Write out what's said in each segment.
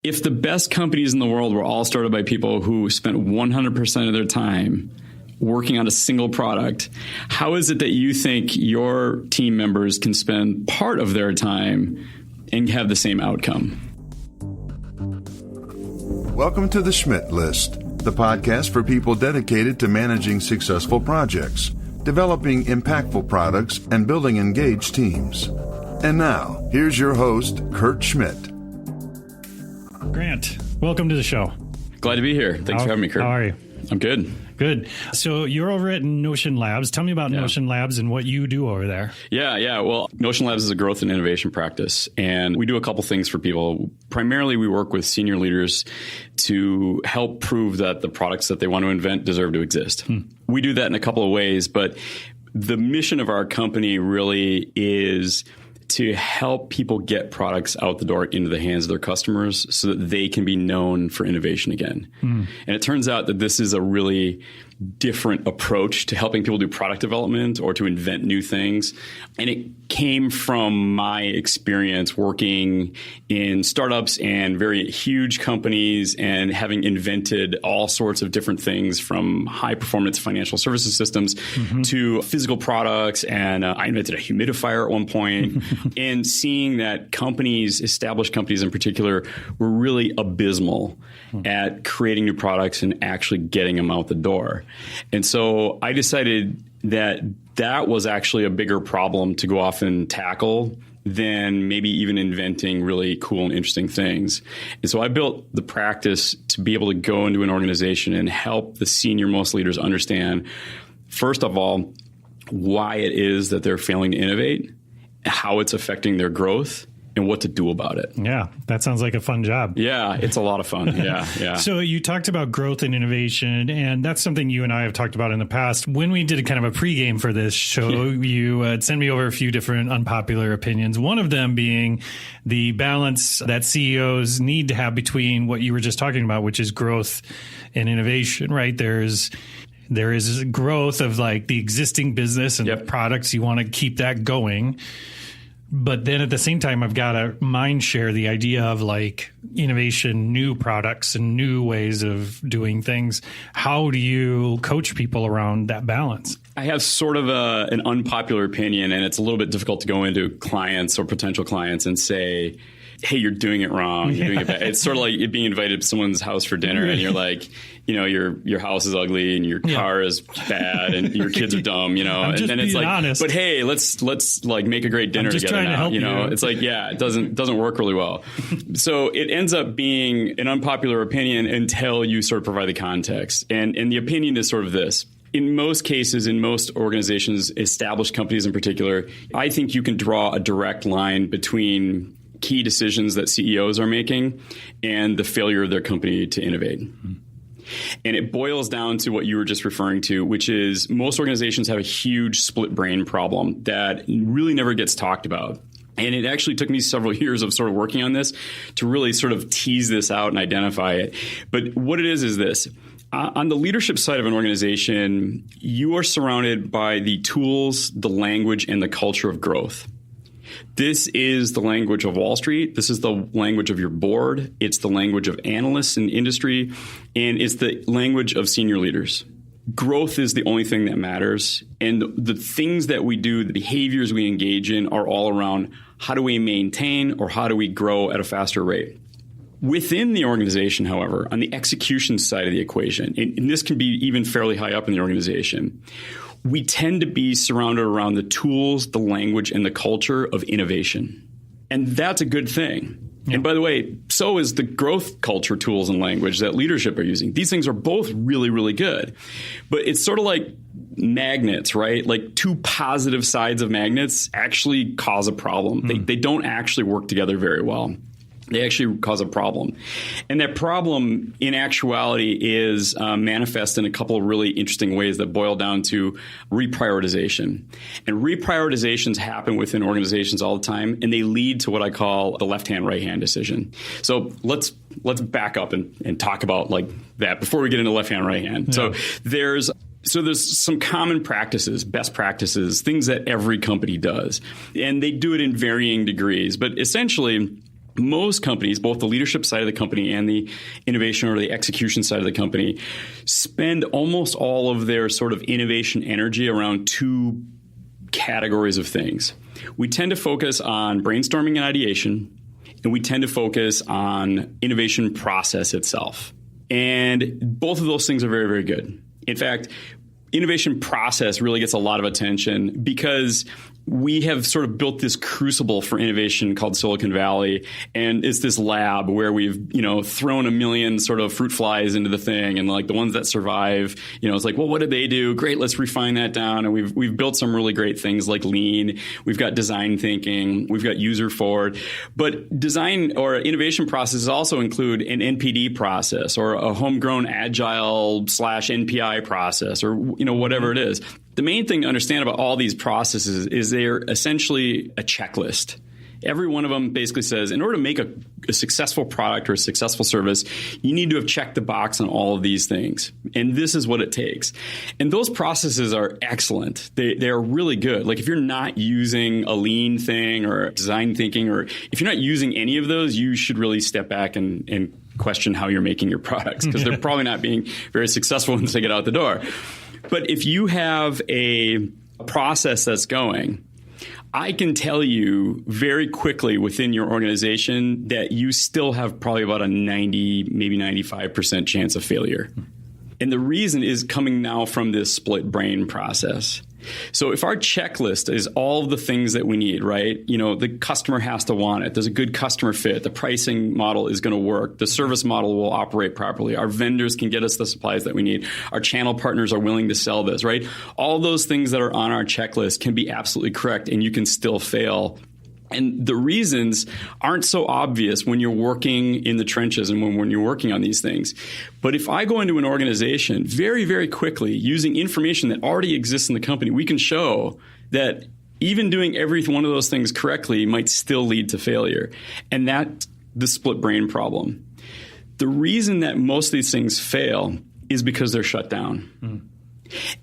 If the best companies in the world were all started by people who spent 100% of their time working on a single product, how is it that you think your team members can spend part of their time and have the same outcome? Welcome to the Schmidt List, the podcast for people dedicated to managing successful projects, developing impactful products, and building engaged teams. And now, here's your host, Kurt Schmidt. Grant, welcome to the show. Glad to be here. Thanks for having me, Kurt. How are you? I'm good. Good. So you're over at Knotion Labs. Tell me about Knotion Labs and what you do over there. Yeah. Well, Knotion Labs is a growth and innovation practice, and we do a couple things for people. Primarily, we work with senior leaders to help prove that the products that they want to invent deserve to exist. We do that in a couple of ways, but the mission of our company really is to help people get products out the door into the hands of their customers so that they can be known for innovation again. And it turns out that this is a really different approach to helping people do product development or to invent new things. And it came from my experience working in startups and very huge companies and having invented all sorts of different things from high performance financial services systems to physical products. And I invented a humidifier at one point and seeing that companies, established companies in particular, were really abysmal at creating new products and actually getting them out the door. And so I decided that that was actually a bigger problem to go off and tackle than maybe even inventing really cool and interesting things. And so I built the practice to be able to go into an organization and help the senior most leaders understand, first of all, why it is that they're failing to innovate, how it's affecting their growth, and what to do about it. Yeah, that sounds like a fun job. Yeah, it's a lot of fun. Yeah. So you talked about growth and innovation, and that's something you and I have talked about in the past. When we did kind of a pregame for this show, you sent me over a few different unpopular opinions, one of them being the balance that CEOs need to have between what you were just talking about, which is growth and innovation, right? There is growth of like the existing business and products. You want to keep that going. But then at the same time, I've got to mind share the idea of like innovation, new products and new ways of doing things. How do you coach people around that balance? I have sort of an unpopular opinion, and it's a little bit difficult to go into clients or potential clients and say, hey, you're doing it wrong. You're doing it bad. It's sort of like being invited to someo's house for dinner and you're like, your house is ugly and your car is bad and your kids are dumb, I'm just and then it's like, honest. But hey, let's like make a great dinner together now. It's like, it doesn't work really well. So it ends up being an unpopular opinion until you sort of provide the context. And the opinion is sort of this. In most cases, in most organizations, established companies in particular, I think you can draw a direct line between key decisions that CEOs are making and the failure of their company to innovate. And it boils down to what you were just referring to, which is most organizations have a huge split brain problem that really never gets talked about. And it actually took me several years of sort of working on this to really sort of tease this out and identify it. But what it is this. On the leadership side of an organization, you are surrounded by the tools, the language, and the culture of growth. This is the language of Wall Street. This is the language of your board. It's the language of analysts in industry, and it's the language of senior leaders. Growth is the only thing that matters. And the things that we do, the behaviors we engage in are all around how do we maintain or how do we grow at a faster rate. Within the organization, however, on the execution side of the equation, and this can be even fairly high up in the organization, we tend to be surrounded around the tools, the language, and the culture of innovation. And that's a good thing. Yeah. And by the way, so is the growth culture, tools, and language that leadership are using. These things are both really, really good. But it's sort of like magnets, right? Like two positive sides of magnets actually cause a problem. They don't actually work together very well. They actually cause a problem. And that problem, in actuality, is manifest in a couple of really interesting ways that boil down to reprioritization. And reprioritizations happen within organizations all the time, and they lead to what I call the left-hand, right-hand decision. So let's back up and talk about like that before we get into left-hand, right-hand. Yeah. So there's some common practices, best practices, things that every company does. And they do it in varying degrees. But essentially, most companies, both the leadership side of the company and the innovation or the execution side of the company, spend almost all of their sort of innovation energy around two categories of things. We tend to focus on brainstorming and ideation, and we tend to focus on innovation process itself. And both of those things are very, very good. In fact, innovation process really gets a lot of attention because we have sort of built this crucible for innovation called Silicon Valley, and it's this lab where we've, thrown a million sort of fruit flies into the thing, and like the ones that survive, it's like, well, what did they do? Great, let's refine that down. And we've built some really great things like lean. We've got design thinking. We've got user forward. But design or innovation processes also include an NPD process or a homegrown agile / NPI process or whatever it is. The main thing to understand about all these processes is they're essentially a checklist. Every one of them basically says, in order to make a successful product or a successful service, you need to have checked the box on all of these things. And this is what it takes. And those processes are excellent. They're really good. Like if you're not using a lean thing or design thinking, or if you're not using any of those, you should really step back and question how you're making your products, because they're probably not being very successful once they get out the door. But if you have a process that's going, I can tell you very quickly within your organization that you still have probably about a 90, maybe 95% chance of failure. And the reason is coming now from this split brain process. So if our checklist is all of the things that we need, right? The customer has to want it. There's a good customer fit. The pricing model is going to work. The service model will operate properly. Our vendors can get us the supplies that we need. Our channel partners are willing to sell this, right? All those things that are on our checklist can be absolutely correct, and you can still fail. And the reasons aren't so obvious when you're working in the trenches and when you're working on these things. But if I go into an organization very, very quickly using information that already exists in the company, we can show that even doing every one of those things correctly might still lead to failure. And that's the split brain problem. The reason that most of these things fail is because they're shut down. Mm.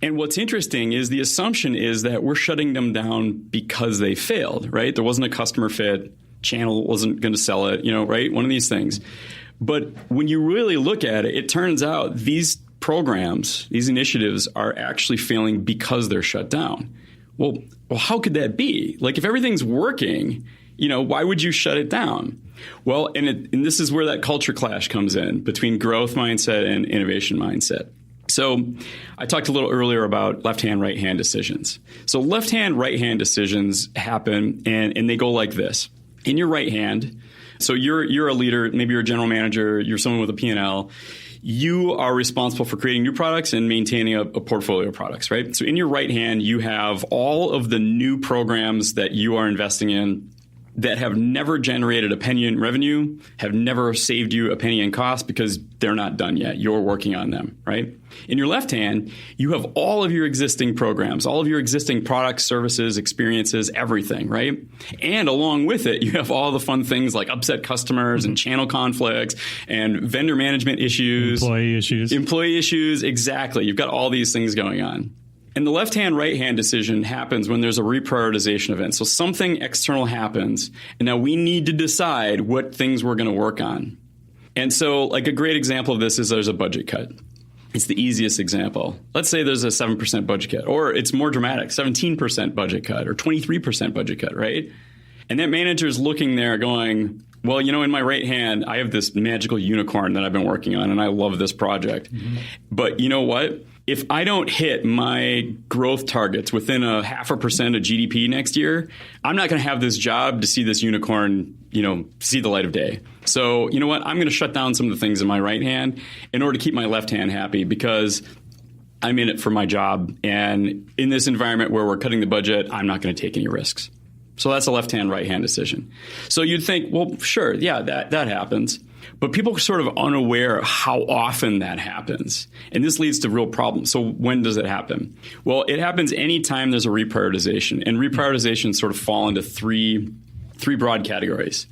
And what's interesting is the assumption is that we're shutting them down because they failed, right? There wasn't a customer fit, channel wasn't going to sell it, right? One of these things. But when you really look at it, it turns out these programs, these initiatives are actually failing because they're shut down. Well, how could that be? Like if everything's working, why would you shut it down? Well, and this is where that culture clash comes in between growth mindset and innovation mindset. So I talked a little earlier about left-hand, right-hand decisions. So left-hand, right-hand decisions happen, and they go like this. In your right hand, so you're a leader, maybe you're a general manager, you're someone with a P&L. You are responsible for creating new products and maintaining a portfolio of products, right? So in your right hand, you have all of the new programs that you are investing in that have never generated a penny in revenue, have never saved you a penny in cost because they're not done yet. You're working on them, right? In your left hand, you have all of your existing programs, all of your existing products, services, experiences, everything, right? And along with it, you have all the fun things like upset customers and channel conflicts and vendor management issues. Employee issues, exactly. You've got all these things going on. And the left-hand, right-hand decision happens when there's a reprioritization event. So something external happens, and now we need to decide what things we're going to work on. And so like a great example of this is there's a budget cut. It's the easiest example. Let's say there's a 7% budget cut, or it's more dramatic, 17% budget cut, or 23% budget cut, right? And that manager is looking there going, well, in my right hand, I have this magical unicorn that I've been working on, and I love this project. Mm-hmm. But you know what? If I don't hit my growth targets within 0.5% of GDP next year, I'm not going to have this job to see this unicorn, see the light of day. So, you know what? I'm going to shut down some of the things in my right hand in order to keep my left hand happy, because I'm in it for my job. And in this environment where we're cutting the budget, I'm not going to take any risks. So that's a left-hand, right-hand decision. So you'd think, well, sure, yeah, that happens. But people are sort of unaware of how often that happens. And this leads to real problems. So when does it happen? Well, it happens anytime there's a reprioritization. And reprioritizations sort of fall into three broad categories.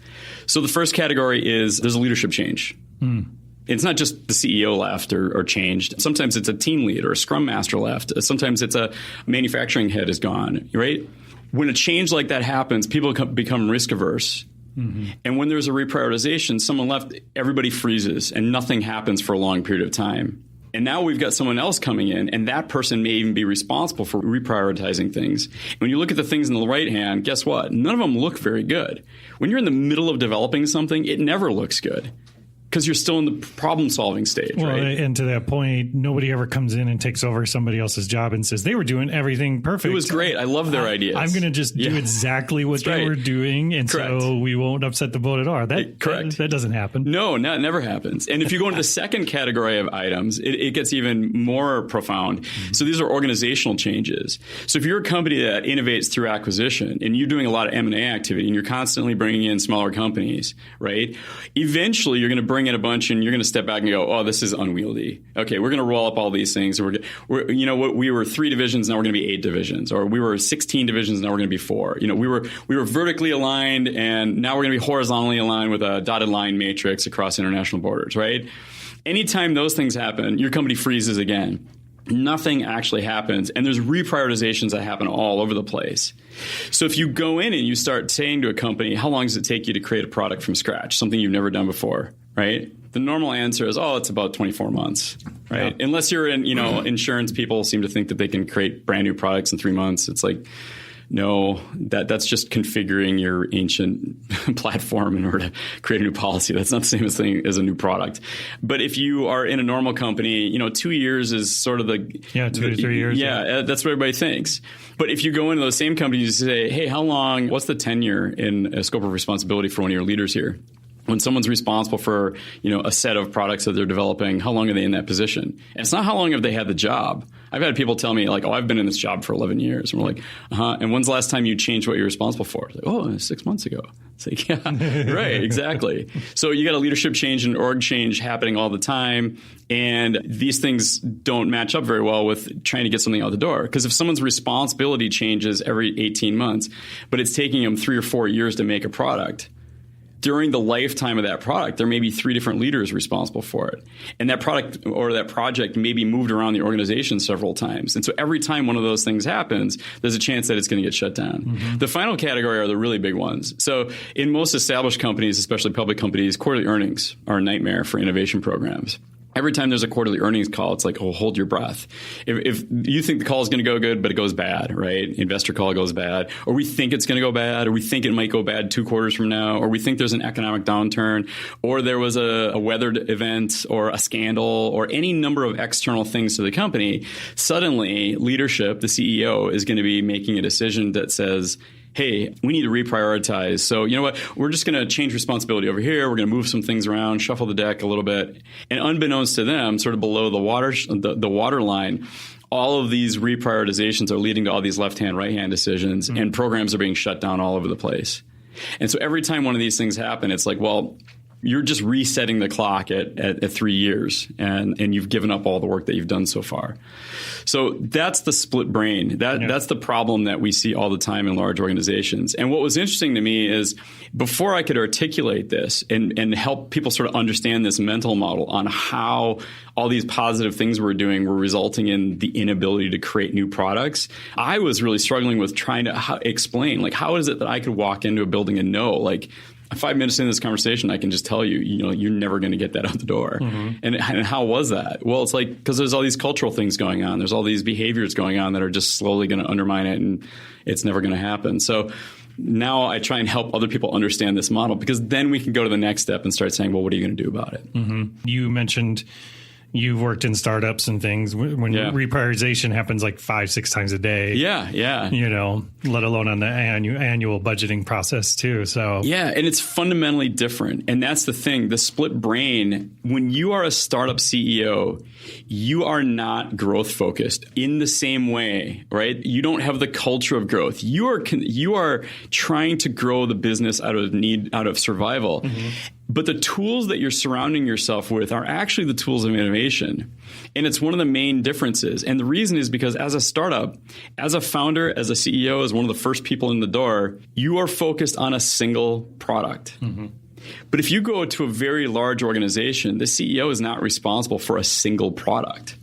So the first category is there's a leadership change. It's not just the CEO left or changed. Sometimes it's a team lead or a scrum master left. Sometimes it's a manufacturing head is gone, right? When a change like that happens, people become risk averse. Mm-hmm. And when there's a reprioritization, someone left, everybody freezes and nothing happens for a long period of time. And now we've got someone else coming in, and that person may even be responsible for reprioritizing things. When you look at the things in the right hand, guess what? None of them look very good. When you're in the middle of developing something, it never looks good. Because you're still in the problem-solving stage, well, right? And to that point, nobody ever comes in and takes over somebody else's job and says, they were doing everything perfect. It was great. I love their ideas. I'm going to just do exactly what they were doing, and so we won't upset the boat at all. That doesn't happen. No, it never happens. And if you go into the second category of items, it gets even more profound. Mm-hmm. So these are organizational changes. So if you're a company that innovates through acquisition, and you're doing a lot of M&A activity, and you're constantly bringing in smaller companies, right? Eventually, you're going to bring in a bunch and you're going to step back and go, oh, this is unwieldy. Okay, we're going to roll up all these things. We were 3 divisions, now we're going to be 8 divisions. Or we were 16 divisions, now we're going to be 4. We were vertically aligned, and now we're going to be horizontally aligned with a dotted line matrix across international borders, right? Anytime those things happen, your company freezes again. Nothing actually happens, and there's reprioritizations that happen all over the place. So if you go in and you start saying to a company, how long does it take you to create a product from scratch, something you've never done before, right? The normal answer is, it's about 24 months, right? Yeah. Unless you're in, insurance, people seem to think that they can create brand new products in 3 months. It's like, no, that's just configuring your ancient platform in order to create a new policy. That's not the same thing as a new product. But if you are in a normal company, 2 years is sort of 2 to 3 years. Yeah, that's what everybody thinks. But if you go into those same companies and say, hey, what's the tenure in a scope of responsibility for one of your leaders here? When someone's responsible for, a set of products that they're developing, how long are they in that position? And it's not how long have they had the job. I've had people tell me, like, I've been in this job for 11 years. And we're like, and when's the last time you changed what you're responsible for? It's like, 6 months ago. It's like, yeah, right, exactly. So you got a leadership change and org change happening all the time. And these things don't match up very well with trying to get something out the door. Because if someone's responsibility changes every 18 months, but it's taking them 3 or 4 years to make a product, during the lifetime of that product, there may be 3 different leaders responsible for it. And that product or that project may be moved around the organization several times. And so every time one of those things happens, there's a chance that it's going to get shut down. Mm-hmm. The final category are the really big ones. So in most established companies, especially public companies, quarterly earnings are a nightmare for innovation programs. Every time there's a quarterly earnings call, it's like, hold your breath. If you think the call is going to go good, but it goes bad, right? Investor call goes bad, or we think it's going to go bad, or we think it might go bad 2 quarters from now, or we think there's an economic downturn, or there was a weathered event, or a scandal, or any number of external things to the company, suddenly leadership, the CEO, is going to be making a decision that says, hey, we need to reprioritize. So you know what? We're just going to change responsibility over here. We're going to move some things around, shuffle the deck a little bit. And unbeknownst to them, sort of below the water line, all of these reprioritizations are leading to all these left-hand, right-hand decisions, and programs are being shut down all over the place. And so every time one of these things happen, it's like, well, you're just resetting the clock at 3 years, and you've given up all the work that you've done so far. So that's the split brain. That's the problem that we see all the time in large organizations. And what was interesting to me is before I could articulate this and help people sort of understand this mental model on how all these positive things we're doing were resulting in the inability to create new products, I was really struggling with trying to explain, like, how is it that I could walk into a building and know, like, 5 minutes into this conversation, I can just tell you, you're never going to get that out the door. Mm-hmm. And how was that? Well, it's like, because there's all these cultural things going on. There's all these behaviors going on that are just slowly going to undermine it, and it's never going to happen. So now I try and help other people understand this model, because then we can go to the next step and start saying, well, what are you going to do about it? Mm-hmm. You mentioned you've worked in startups and things when reprioritization happens like 5-6 times a day. Yeah. Let alone on the annual budgeting process too. So yeah, and it's fundamentally different. And that's the thing, the split brain. When you are a startup CEO, you are not growth focused in the same way, right? You don't have the culture of growth. You are trying to grow the business out of survival. Mm-hmm. But the tools that you're surrounding yourself with are actually the tools of innovation. And it's one of the main differences. And the reason is because as a startup, as a founder, as a CEO, as one of the first people in the door, you are focused on a single product. Mm-hmm. But if you go to a very large organization, the CEO is not responsible for a single product.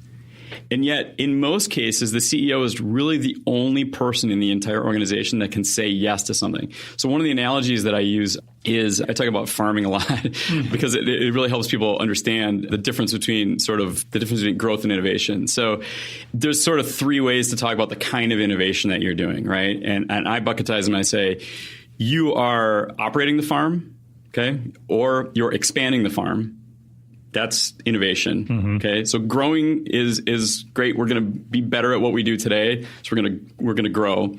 And yet, in most cases, the CEO is really the only person in the entire organization that can say yes to something. So one of the analogies that I use is I talk about farming a lot because it really helps people understand the difference between growth and innovation. So there's sort of three ways to talk about the kind of innovation that you're doing, right? And I bucketize them. I say, you are operating the farm, okay, or you're expanding the farm. That's innovation. Okay, so growing is great. We're going to be better at what we do today, so we're going to grow.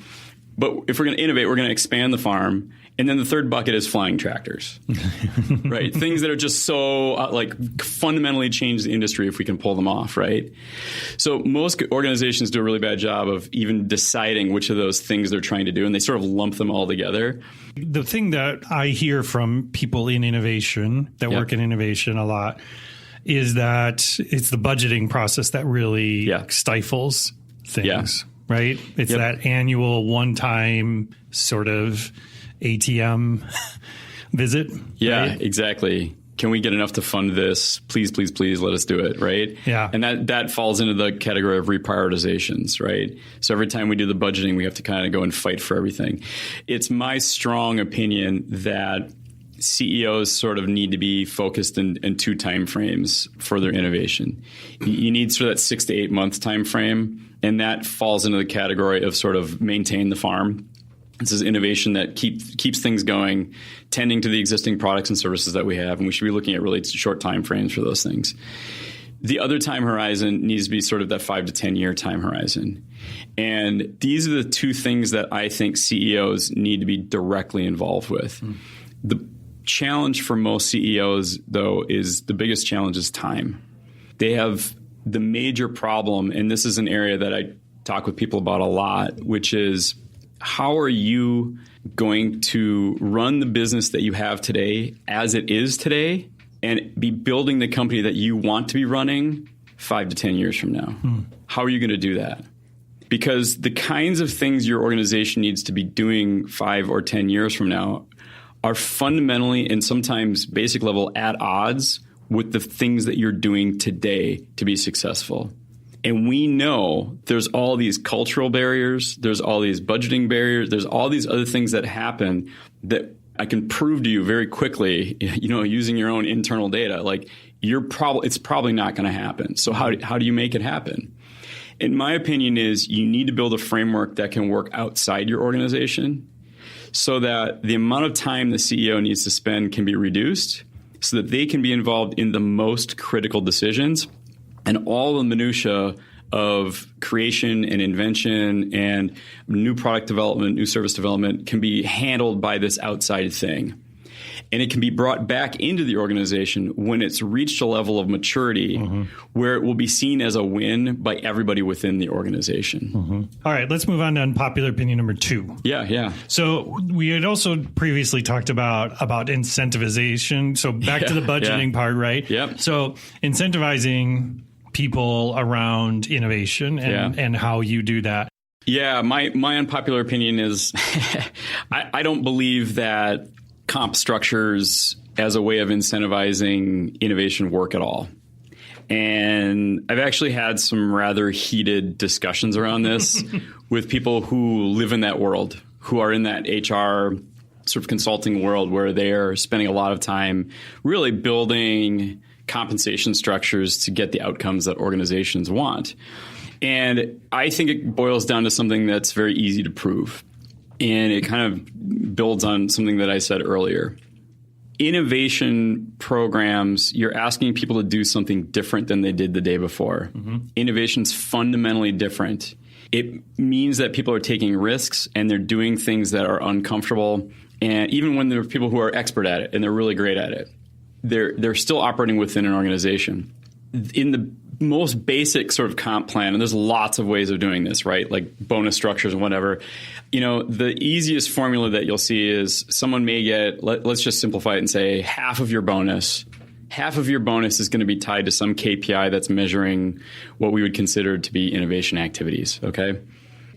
But if we're going to innovate, we're going to expand the farm. And then the third bucket is flying tractors, right? Things that are just so fundamentally change the industry if we can pull them off, right? So most organizations do a really bad job of even deciding which of those things they're trying to do, and they sort of lump them all together. The thing that I hear from people in innovation that work in innovation a lot is that it's the budgeting process that really stifles things, right? It's that annual one-time sort of ATM visit. Yeah, right? Exactly. Can we get enough to fund this? Please, please, please let us do it, right? Yeah. And that falls into the category of reprioritizations, right? So every time we do the budgeting, we have to kind of go and fight for everything. It's my strong opinion that CEOs sort of need to be focused in two time frames for their innovation. You need sort of that 6 to 8 month time frame, and that falls into the category of sort of maintain the farm. This is innovation that keeps things going, tending to the existing products and services that we have, and we should be looking at really short time frames for those things. The other time horizon needs to be sort of that 5 to 10 year time horizon. And these are the two things that I think CEOs need to be directly involved with. The challenge for most CEOs, though, is the biggest challenge is time. They have the major problem, and this is an area that I talk with people about a lot, which is how are you going to run the business that you have today as it is today and be building the company that you want to be running 5 to 10 years from now? How are you going to do that? Because the kinds of things your organization needs to be doing 5 or 10 years from now are fundamentally and sometimes basic level at odds with the things that you're doing today to be successful. And we know there's all these cultural barriers, there's all these budgeting barriers, there's all these other things that happen that I can prove to you very quickly, using your own internal data. Like it's probably not going to happen. So how do you make it happen? And my opinion is you need to build a framework that can work outside your organization so that the amount of time the CEO needs to spend can be reduced so that they can be involved in the most critical decisions. And all the minutia of creation and invention and new product development, new service development can be handled by this outside thing. And it can be brought back into the organization when it's reached a level of maturity where it will be seen as a win by everybody within the organization. All right, let's move on to unpopular opinion number 2. Yeah. So we had also previously talked about incentivization. So back to the budgeting part, right? Yep. So incentivizing people around innovation and how you do that. Yeah, my unpopular opinion is I don't believe that comp structures as a way of incentivizing innovation work at all. And I've actually had some rather heated discussions around this with people who live in that world, who are in that HR sort of consulting world where they're spending a lot of time really building compensation structures to get the outcomes that organizations want. And I think it boils down to something that's very easy to prove. And it kind of builds on something that I said earlier. Innovation programs, you're asking people to do something different than they did the day before. Innovation's fundamentally different. It means that people are taking risks and they're doing things that are uncomfortable. And even when there are people who are expert at it and they're really great at it, they're still operating within an organization. In the most basic sort of comp plan, and there's lots of ways of doing this, right? Like bonus structures and whatever. The easiest formula that you'll see is someone may get, let's just simplify it and say half of your bonus is going to be tied to some KPI that's measuring what we would consider to be innovation activities, okay?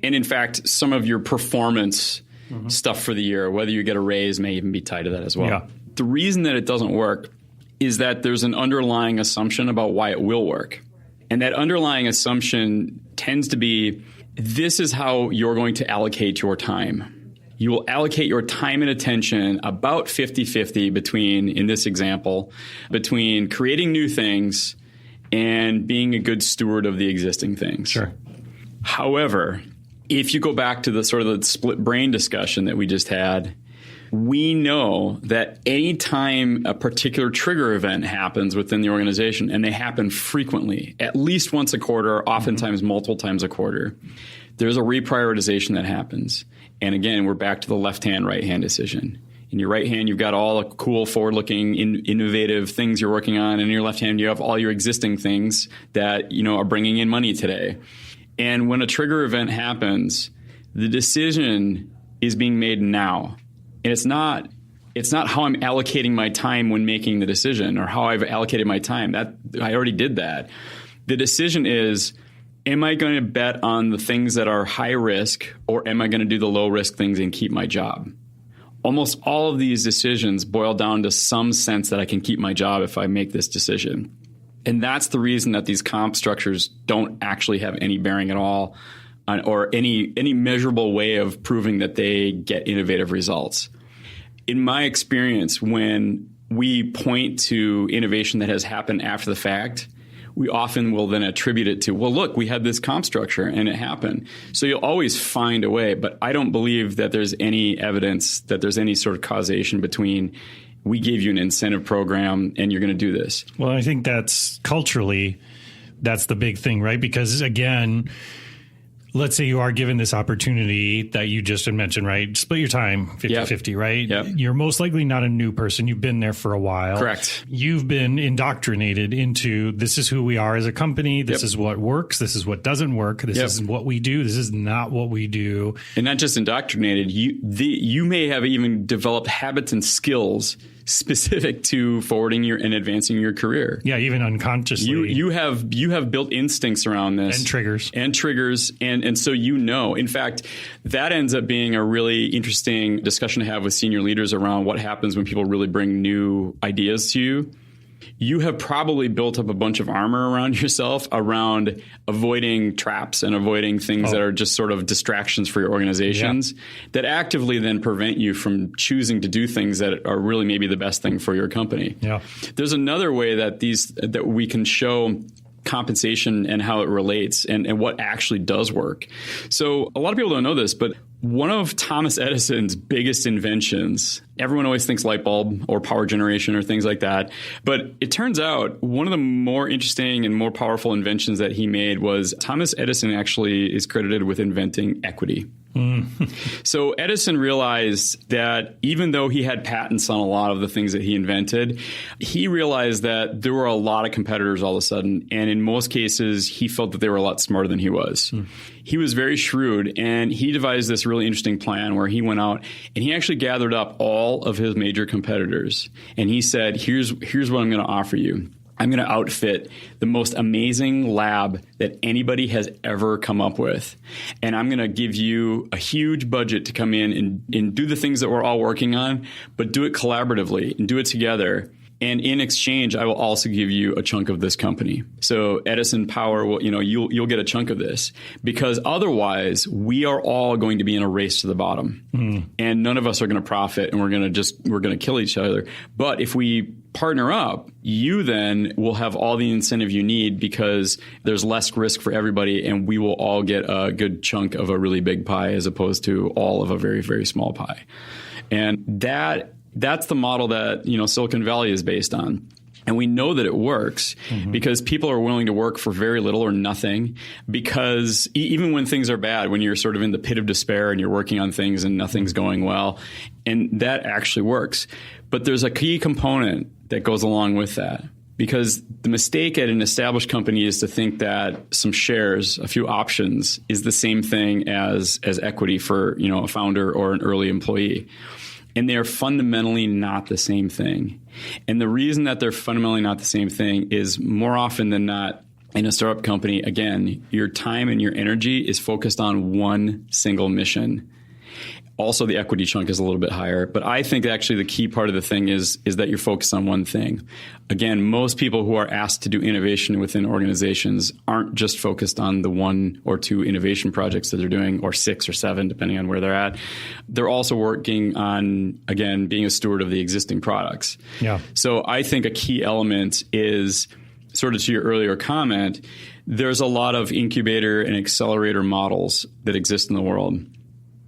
And in fact, some of your performance stuff for the year, whether you get a raise, may even be tied to that as well. Yeah. The reason that it doesn't work is that there's an underlying assumption about why it will work. And that underlying assumption tends to be, this is how you're going to allocate your time. you will allocate your time and attention about 50-50 between, in this example, between creating new things and being a good steward of the existing things. Sure. However, if you go back to the sort of the split brain discussion that we just had, we know that any time a particular trigger event happens within the organization, and they happen frequently, at least once a quarter, oftentimes multiple times a quarter, there's a reprioritization that happens. And again, we're back to the left-hand, right-hand decision. In your right hand, you've got all the cool, forward-looking, innovative things you're working on. And in your left hand, you have all your existing things that, are bringing in money today. And when a trigger event happens, the decision is being made now. And it's not how I'm allocating my time when making the decision or how I've allocated my time. That I already did that. The decision is, am I going to bet on the things that are high risk, or am I going to do the low risk things and keep my job? Almost all of these decisions boil down to some sense that I can keep my job if I make this decision. And that's the reason that these comp structures don't actually have any bearing at all on, or any measurable way of proving that they get innovative results. In my experience, when we point to innovation that has happened after the fact, we often will then attribute it to, well, look, we had this comp structure and it happened. So you'll always find a way. But I don't believe that there's any evidence that there's any sort of causation between we gave you an incentive program and you're going to do this. Well, I think that's culturally, that's the big thing, right? Because again, let's say you are given this opportunity that you just had mentioned, right? Split your time 50-50, right? Yep. You're most likely not a new person. You've been there for a while. Correct. You've been indoctrinated into this is who we are as a company. This is what works. This is what doesn't work. This is what we do. This is not what we do. And not just indoctrinated. You may have even developed habits and skills specific to forwarding and advancing your career. Yeah, even unconsciously. You have built instincts around this. And triggers. And so in fact, that ends up being a really interesting discussion to have with senior leaders around what happens when people really bring new ideas to you. You have probably built up a bunch of armor around yourself around avoiding traps and avoiding things that are just sort of distractions for your organizations that actively then prevent you from choosing to do things that are really maybe the best thing for your company. Yeah. There's another way that we can show compensation and how it relates and what actually does work. So a lot of people don't know this, but one of Thomas Edison's biggest inventions, everyone always thinks light bulb or power generation or things like that. But it turns out one of the more interesting and more powerful inventions that he made was Thomas Edison actually is credited with inventing equity. So Edison realized that even though he had patents on a lot of the things that he invented, he realized that there were a lot of competitors all of a sudden. And in most cases, he felt that they were a lot smarter than he was. He was very shrewd, and he devised this really interesting plan where he went out and he actually gathered up all of his major competitors. And he said, here's what I'm going to offer you. I'm going to outfit the most amazing lab that anybody has ever come up with. And I'm going to give you a huge budget to come in and do the things that we're all working on, but do it collaboratively and do it together. And in exchange, I will also give you a chunk of this company. So Edison Power will, you'll get a chunk of this, because otherwise we are all going to be in a race to the bottom, and none of us are going to profit, and we're going to kill each other. But if we partner up, you then will have all the incentive you need because there's less risk for everybody, and we will all get a good chunk of a really big pie as opposed to all of a very, very small pie. And that's the model that, Silicon Valley is based on. And we know that it works because people are willing to work for very little or nothing, because even when things are bad, when you're sort of in the pit of despair and you're working on things and nothing's going well, and that actually works. But there's a key component that goes along with that, because the mistake at an established company is to think that some shares, a few options, is the same thing as equity for, a founder or an early employee. And they are fundamentally not the same thing. And the reason that they're fundamentally not the same thing is more often than not, in a startup company, again, your time and your energy is focused on one single mission. Also, the equity chunk is a little bit higher. But I think actually the key part of the thing is that you're focused on one thing. Again, most people who are asked to do innovation within organizations aren't just focused on the 1 or 2 innovation projects that they're doing, or 6 or 7, depending on where they're at. They're also working on, again, being a steward of the existing products. Yeah. So I think a key element is, sort of to your earlier comment, there's a lot of incubator and accelerator models that exist in the world.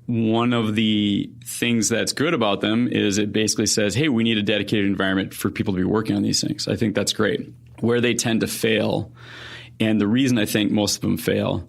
One of the things that's good about them is it basically says, hey, we need a dedicated environment for people to be working on these things. I think that's great. Where they tend to fail, and the reason I think most of them fail,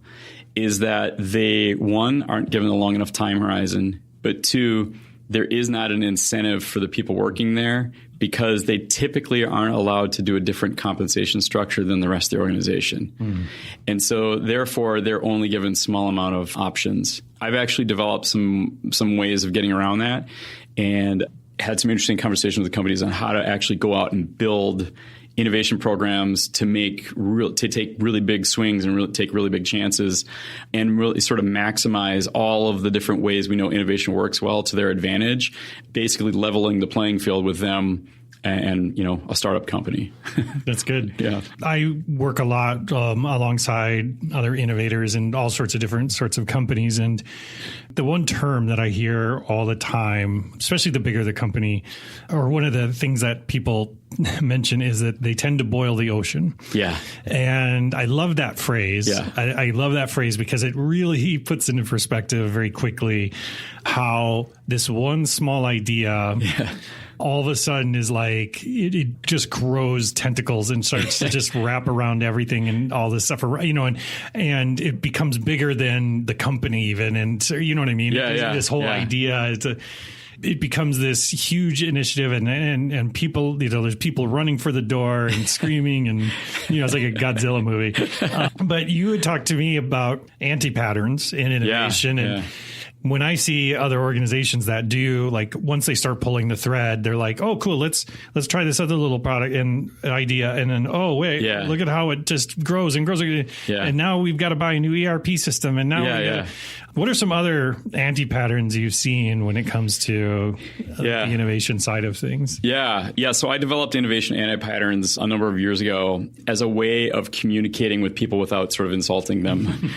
is that they, 1, aren't given a long enough time horizon, but 2, there is not an incentive for the people working there because they typically aren't allowed to do a different compensation structure than the rest of the organization. Mm. And so therefore, they're only given small amount of options. I've actually developed some ways of getting around that and had some interesting conversations with companies on how to actually go out and build innovation programs to take really big swings and take really big chances and really sort of maximize all of the different ways we know innovation works well to their advantage, basically leveling the playing field with them and a startup company. That's good. Yeah. I work a lot alongside other innovators and all sorts of different sorts of companies. And the one term that I hear all the time, especially the bigger the company, or one of the things that people mention is that they tend to boil the ocean. Yeah. And I love that phrase. Yeah. I love that phrase because it really puts into perspective very quickly how this one small idea all of a sudden is like, it just grows tentacles and starts to just wrap around everything and all this stuff, and it becomes bigger than the company even. And so, you know what I mean? This whole idea, it becomes this huge initiative and people, there's people running for the door and screaming and, it's like a Godzilla movie. But you had talked to me about anti-patterns in innovation and when I see other organizations that do, like, once they start pulling the thread, they're like, oh, cool, let's try this other little product and idea. And then, oh, wait, look at how it just grows and grows. Yeah. And now we've got to buy a new ERP system. And now what are some other anti-patterns you've seen when it comes to the innovation side of things? Yeah. So I developed innovation anti-patterns a number of years ago as a way of communicating with people without sort of insulting them.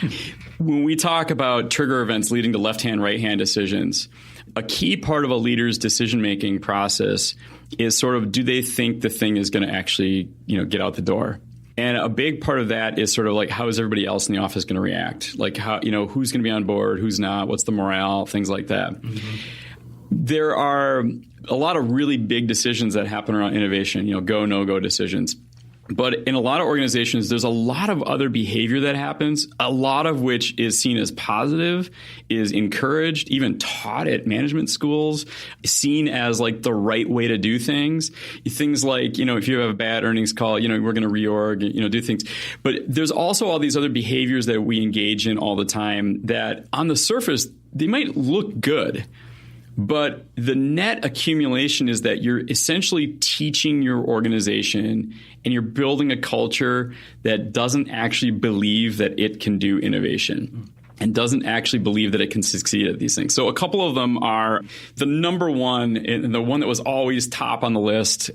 When we talk about trigger events leading to left-hand, right-hand decisions, a key part of a leader's decision-making process is sort of, do they think the thing is going to actually, get out the door? And a big part of that is sort of like, how is everybody else in the office going to react? Like, how, who's going to be on board, who's not, what's the morale, things like that. Mm-hmm. There are a lot of really big decisions that happen around innovation, go, no-go decisions. But in a lot of organizations, there's a lot of other behavior that happens, a lot of which is seen as positive, is encouraged, even taught at management schools, seen as like the right way to do things. Things like, if you have a bad earnings call, we're going to reorg, do things. But there's also all these other behaviors that we engage in all the time that on the surface, they might look good. But the net accumulation is that you're essentially teaching your organization and you're building a culture that doesn't actually believe that it can do innovation and doesn't actually believe that it can succeed at these things. So a couple of them are the number one, and the one that was always top on the list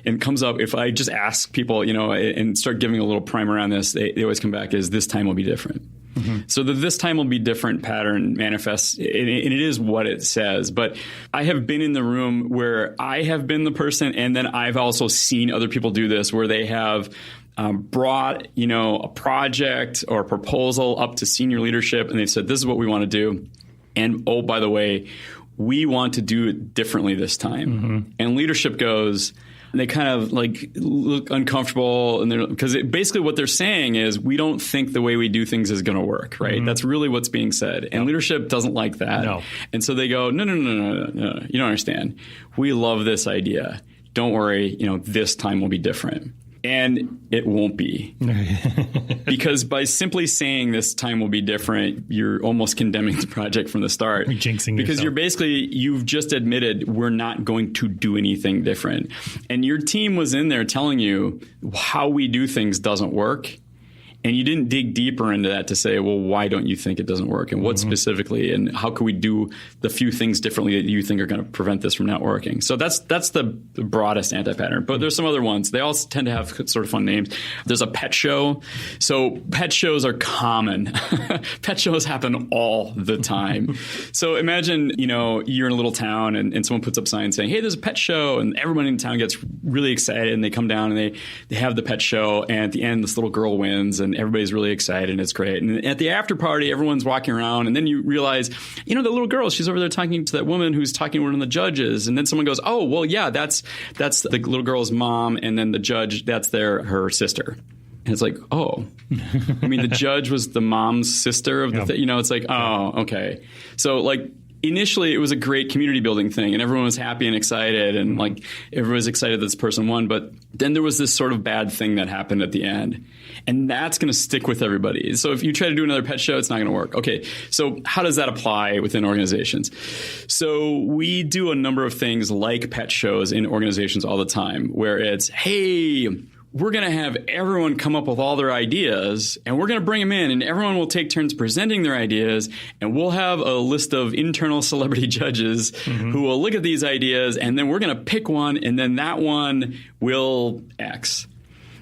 and comes up if I just ask people, and start giving a little primer on this, they always come back is this time will be different. Mm-hmm. So the this time will be different pattern manifests, and it is what it says. But I have been in the room where I have been the person, and then I've also seen other people do this, where they have brought, a project or a proposal up to senior leadership, and they've said, this is what we want to do. And, oh, by the way, we want to do it differently this time. Mm-hmm. And leadership goes, and they kind of like look uncomfortable, and because basically what they're saying is we don't think the way we do things is going to work, right? Mm-hmm. That's really what's being said, and leadership doesn't like that. No. And so they go, no, you don't understand. We love this idea. Don't worry, this time will be different. And it won't be. Because by simply saying this time will be different, you're almost condemning the project from the start. You're jinxing because yourself. You've just admitted we're not going to do anything different. And your team was in there telling you how we do things doesn't work. And you didn't dig deeper into that to say, well, why don't you think it doesn't work? And what specifically? And how can we do the few things differently that you think are going to prevent this from not working? So that's the broadest anti-pattern. But there's some other ones. They all tend to have sort of fun names. There's a pet show. So pet shows are common. Pet shows happen all the time. So imagine, you're in a little town and someone puts up signs saying, hey, there's a pet show. And everyone in town gets really excited and they come down and they have the pet show. And at the end, this little girl wins and everybody's really excited and it's great. And at the after party, everyone's walking around and then you realize, the little girl, she's over there talking to that woman who's talking to one of the judges. And then someone goes, oh, well, yeah, that's the little girl's mom. And then the judge, that's her sister. And it's like, oh, the judge was the mom's sister of the thing. It's like, oh, okay. So initially, it was a great community building thing, and everyone was happy and excited, and everyone was excited that this person won. But then there was this sort of bad thing that happened at the end, and that's going to stick with everybody. So if you try to do another pet show, it's not going to work. Okay, so how does that apply within organizations? So we do a number of things like pet shows in organizations all the time, where it's, hey, we're going to have everyone come up with all their ideas and we're going to bring them in and everyone will take turns presenting their ideas and we'll have a list of internal celebrity judges who will look at these ideas and then we're going to pick one and then that one will X.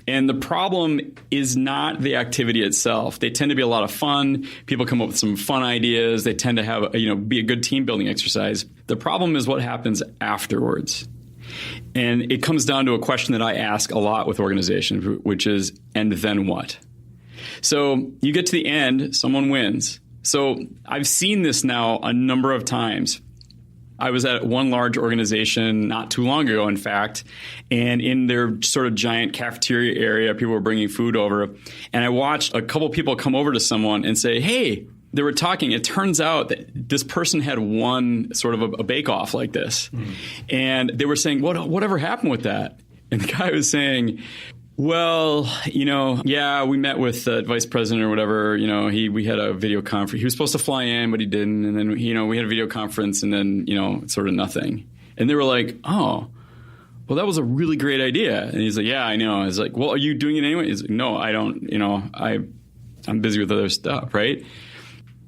And the problem is not the activity itself. They tend to be a lot of fun. People come up with some fun ideas. They tend to have, be a good team building exercise. The problem is what happens afterwards. And it comes down to a question that I ask a lot with organizations, which is, and then what? So you get to the end, someone wins. So I've seen this now a number of times. I was at one large organization not too long ago, in fact, and in their sort of giant cafeteria area, people were bringing food over. And I watched a couple people come over to someone and say, hey, they were talking. It turns out that this person had won sort of a bake-off like this. And they were saying, whatever happened with that? And the guy was saying, well, yeah, we met with the vice president or whatever. We had a video conference. He was supposed to fly in, but he didn't. And then, we had a video conference and then, sort of nothing. And they were like, oh, well, that was a really great idea. And he's like, yeah, I know. I was like, well, are you doing it anyway? He's like, no, I don't, I'm busy with other stuff, right?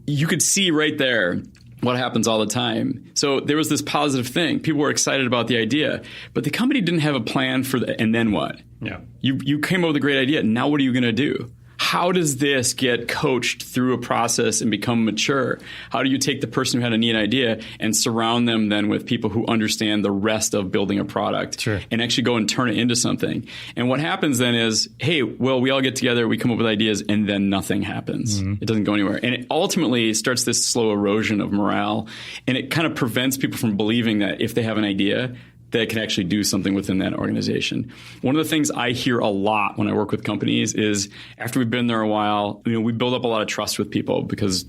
You could see right there what happens all the time. So there was this positive thing. People were excited about the idea, but the company didn't have a plan for the, and then what? Yeah. You came up with a great idea. Now what are you going to do? How does this get coached through a process and become mature? How do you take the person who had a neat idea and surround them then with people who understand the rest of building a product and actually go and turn it into something? And what happens then is, hey, well, we all get together, we come up with ideas, and then nothing happens. It doesn't go anywhere. And it ultimately starts this slow erosion of morale, and it kind of prevents people from believing that if they have an idea, that can actually do something within that organization. One of the things I hear a lot when I work with companies is after we've been there a while, we build up a lot of trust with people because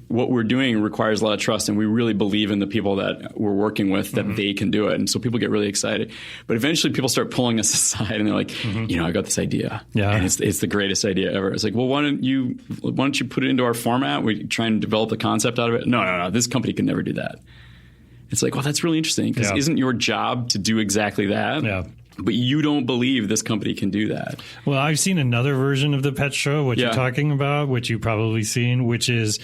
what we're doing requires a lot of trust, and we really believe in the people that we're working with that they can do it. And so people get really excited. But eventually people start pulling us aside and they're like, I got this idea. Yeah. And it's the greatest idea ever. It's like, well, why don't you put it into our format? We try and develop the concept out of it. No. This company can never do that. It's like, well, that's really interesting because isn't your job to do exactly that? Yeah. But you don't believe this company can do that. Well, I've seen another version of the pet show, what you're talking about, which you've probably seen, which is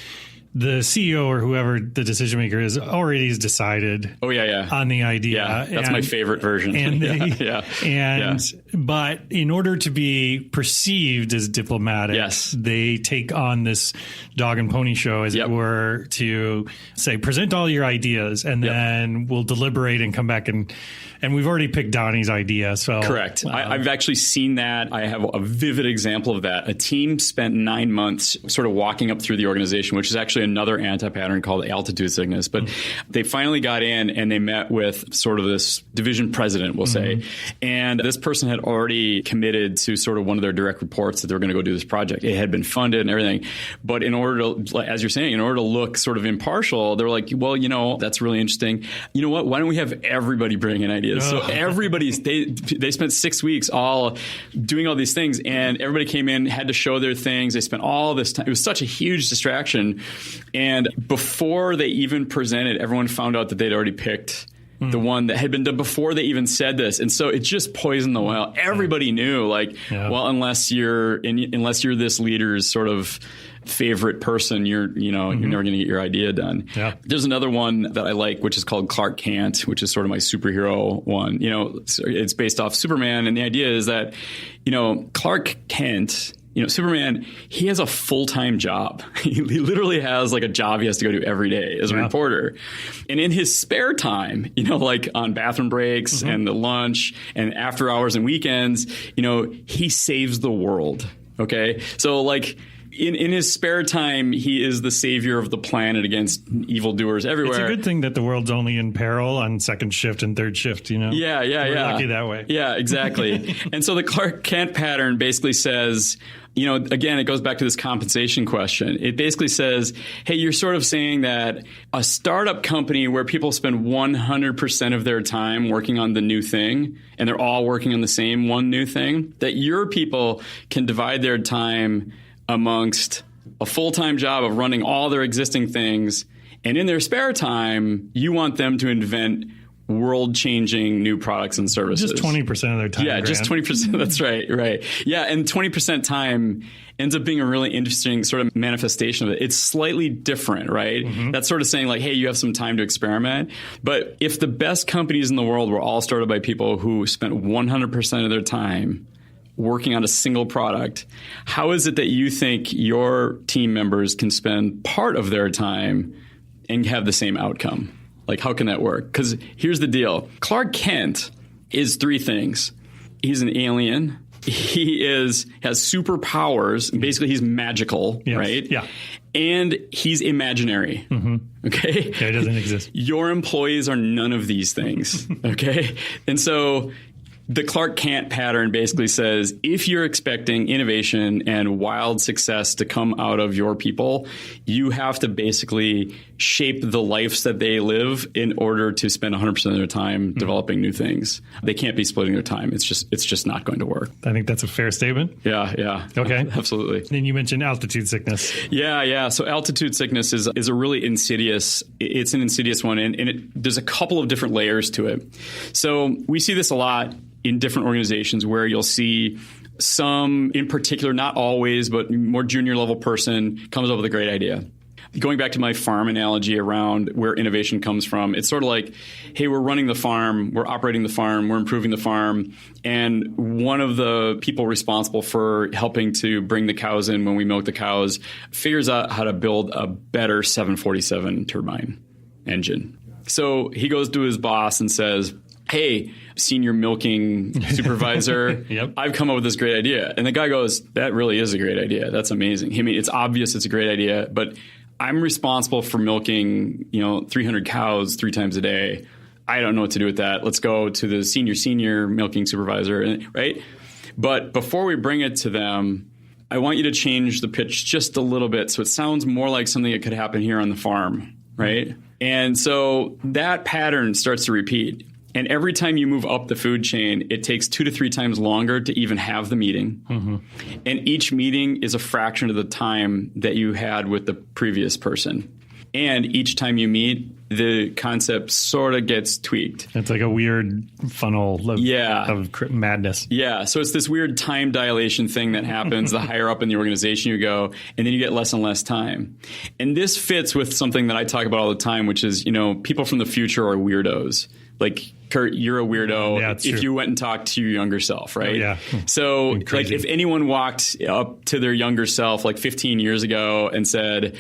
the CEO or whoever the decision maker is already has decided on the idea. Yeah, that's my favorite version. But in order to be perceived as diplomatic, they take on this dog and pony show, as it were, to say, present all your ideas, and then we'll deliberate and come back and we've already picked Donnie's idea. So correct. I've actually seen that. I have a vivid example of that. A team spent 9 months sort of walking up through the organization, which is actually another anti-pattern called altitude sickness. But they finally got in and they met with sort of this division president, we'll say. And this person had already committed to sort of one of their direct reports that they were going to go do this project. It had been funded and everything. But in order to, as you're saying, in order to look sort of impartial, they were like, well, that's really interesting. You know what? Why don't we have everybody bring in ideas? So they spent 6 weeks all doing all these things, and everybody came in, had to show their things. They spent all this time. It was such a huge distraction. And before they even presented, everyone found out that they'd already picked the one that had been done before they even said this. And so it just poisoned the well. Everybody knew, like, well, unless you're this leader's sort of favorite person, you're never going to get your idea done. Yeah. There's another one that I like, which is called Clark Kent, which is sort of my superhero one. It's based off Superman. And the idea is that, Clark Kent, Superman, he has a full-time job. He literally has like a job he has to go to every day as a reporter. And in his spare time, like on bathroom breaks and the lunch and after hours and weekends, he saves the world. Okay. So like, in his spare time, he is the savior of the planet against evildoers everywhere. It's a good thing that the world's only in peril on second shift and third shift, Yeah. We're lucky that way. Yeah, exactly. And so the Clark Kent pattern basically says, again, it goes back to this compensation question. It basically says, hey, you're sort of saying that a startup company where people spend 100% of their time working on the new thing, and they're all working on the same one new thing, that your people can divide their time amongst a full-time job of running all their existing things, and in their spare time, you want them to invent world-changing new products and services. Just 20% of their time. Yeah, just 20%. That's right. Yeah, and 20% time ends up being a really interesting sort of manifestation of it. It's slightly different, right? That's sort of saying like, hey, you have some time to experiment. But if the best companies in the world were all started by people who spent 100% of their time working on a single product, how is it that you think your team members can spend part of their time and have the same outcome? Like, how can that work? Because here's the deal. Clark Kent is three things. He's an alien. He has superpowers. Basically, he's magical, right? Yeah. And he's imaginary. Okay? Yeah, it doesn't exist. Your employees are none of these things. Okay? And so the Clark Kent pattern basically says, if you're expecting innovation and wild success to come out of your people, you have to basically shape the lives that they live in order to spend 100% of their time developing new things. They can't be splitting their time. It's just not going to work. I think that's a fair statement. Yeah. Okay. Absolutely. Then you mentioned altitude sickness. Yeah. So altitude sickness is a really insidious, it's an insidious one. And there's a couple of different layers to it. So we see this a lot in different organizations where you'll see some, in particular, not always, but more junior level person comes up with a great idea. Going back to my farm analogy around where innovation comes from, it's sort of like, hey, we're running the farm, we're operating the farm, we're improving the farm, and one of the people responsible for helping to bring the cows in when we milk the cows figures out how to build a better 747 turbine engine. So he goes to his boss and says, hey, senior milking supervisor, I've come up with this great idea. And the guy goes, that really is a great idea. That's amazing. I mean, it's obvious it's a great idea, but I'm responsible for milking, 300 cows 3 times a day. I don't know what to do with that. Let's go to the senior milking supervisor, right? But before we bring it to them, I want you to change the pitch just a little bit so it sounds more like something that could happen here on the farm, right? And so that pattern starts to repeat. And every time you move up the food chain, it takes 2 to 3 times longer to even have the meeting. And each meeting is a fraction of the time that you had with the previous person. And each time you meet, the concept sort of gets tweaked. It's like a weird funnel of madness. Yeah. So it's this weird time dilation thing that happens the higher up in the organization you go, and then you get less and less time. And this fits with something that I talk about all the time, which is, people from the future are weirdos. Like, Kurt, you're a weirdo if you went and talked to your younger self, right? Oh, yeah. So, like, if anyone walked up to their younger self, like 15 years ago, and said,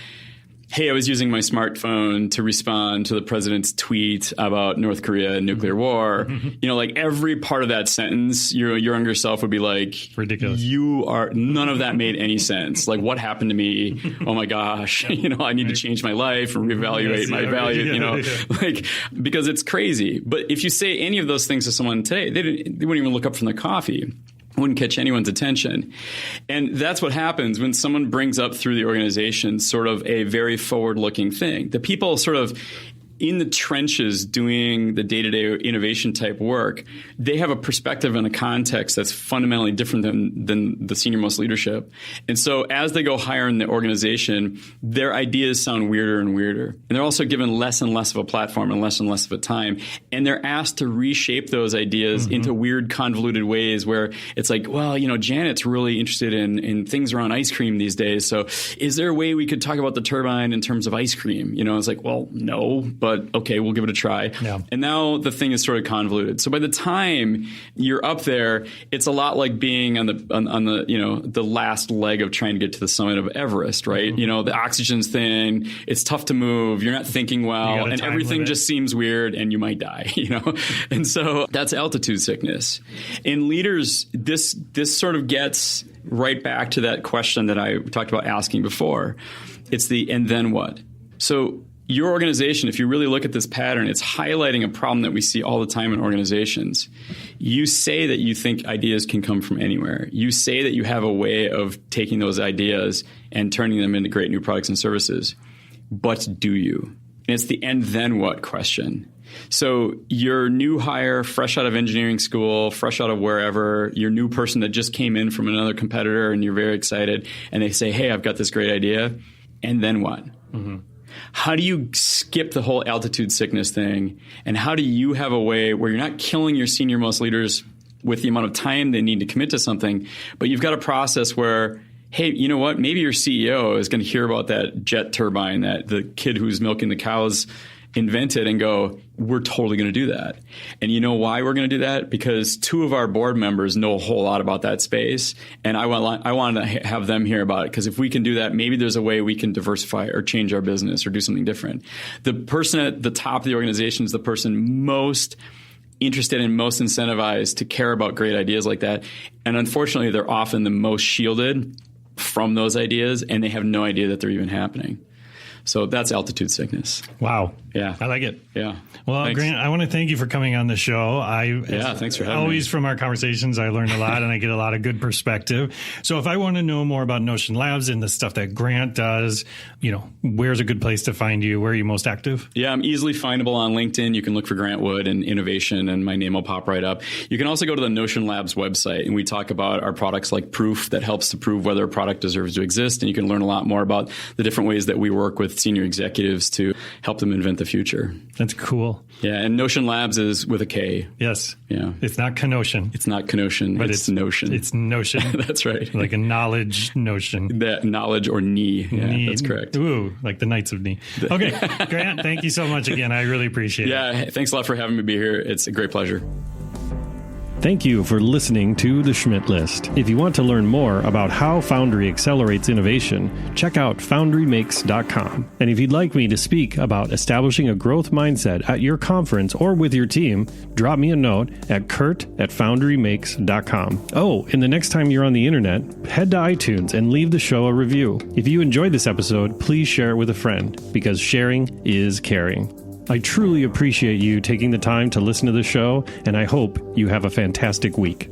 hey, I was using my smartphone to respond to the president's tweet about North Korea and nuclear war, like every part of that sentence, your younger self would be like, ridiculous. None of that made any sense. Like, what happened to me? Oh my gosh, I need to change my life and reevaluate my value, like, because it's crazy. But if you say any of those things to someone today, they wouldn't even look up from their coffee. Wouldn't catch anyone's attention. And that's what happens when someone brings up through the organization sort of a very forward-looking thing. The people sort of in the trenches doing the day-to-day innovation type work, they have a perspective and a context that's fundamentally different than the senior-most leadership. And so as they go higher in the organization, their ideas sound weirder and weirder. And they're also given less and less of a platform and less of a time. And they're asked to reshape those ideas into weird, convoluted ways where it's like, well, Janet's really interested in things around ice cream these days. So is there a way we could talk about the turbine in terms of ice cream? It's like, well, no, but okay, we'll give it a try. Yeah. And now the thing is sort of convoluted. So by the time you're up there, it's a lot like being on the last leg of trying to get to the summit of Everest, right? The oxygen's thin, it's tough to move, you're not thinking well, and everything just seems weird and you might die, And so that's altitude sickness. In leaders, this sort of gets right back to that question that I talked about asking before. It's the and then what? So your organization, if you really look at this pattern, it's highlighting a problem that we see all the time in organizations. You say that you think ideas can come from anywhere. You say that you have a way of taking those ideas and turning them into great new products and services. But do you? And it's the and then what question. So your new hire, fresh out of engineering school, fresh out of wherever, your new person that just came in from another competitor and you're very excited, and they say, hey, I've got this great idea. And then what? Mm-hmm. How do you skip the whole altitude sickness thing? And how do you have a way where you're not killing your senior most leaders with the amount of time they need to commit to something, but you've got a process where, hey, you know what? Maybe your CEO is going to hear about that jet turbine that the kid who's milking the cows invented and go, we're totally going to do that. And you know why we're going to do that? Because two of our board members know a whole lot about that space. And I want to have them hear about it. Because if we can do that, maybe there's a way we can diversify or change our business or do something different. The person at the top of the organization is the person most interested and most incentivized to care about great ideas like that. And unfortunately, they're often the most shielded from those ideas, and they have no idea that they're even happening. So that's altitude sickness. Wow. Yeah. I like it. Yeah. Well, thanks. Grant, I want to thank you for coming on the show. Thanks for having me. Always from our conversations, I learned a lot and I get a lot of good perspective. So if I want to know more about Knotion Labs and the stuff that Grant does, where's a good place to find you? Where are you most active? Yeah, I'm easily findable on LinkedIn. You can look for Grant Wood and innovation and my name will pop right up. You can also go to the Knotion Labs website and we talk about our products like Proof that helps to prove whether a product deserves to exist. And you can learn a lot more about the different ways that we work with senior executives to help them invent the future. That's cool. Yeah, and Knotion Labs is with a K. Yes. Yeah. It's not Knotion. It's not Knotion, but it's Notion. It's Notion. That's right. Like a knowledge notion. That knowledge or knee. Yeah, knee. That's correct. Ooh, like the Knights of Knee. Okay, Grant, thank you so much again. I really appreciate it. Yeah, thanks a lot for having me be here. It's a great pleasure. Thank you for listening to The Schmidt List. If you want to learn more about how Foundry accelerates innovation, check out foundrymakes.com. And if you'd like me to speak about establishing a growth mindset at your conference or with your team, drop me a note at kurt@foundrymakes.com. Oh, and the next time you're on the internet, head to iTunes and leave the show a review. If you enjoyed this episode, please share it with a friend, because sharing is caring. I truly appreciate you taking the time to listen to the show, and I hope you have a fantastic week.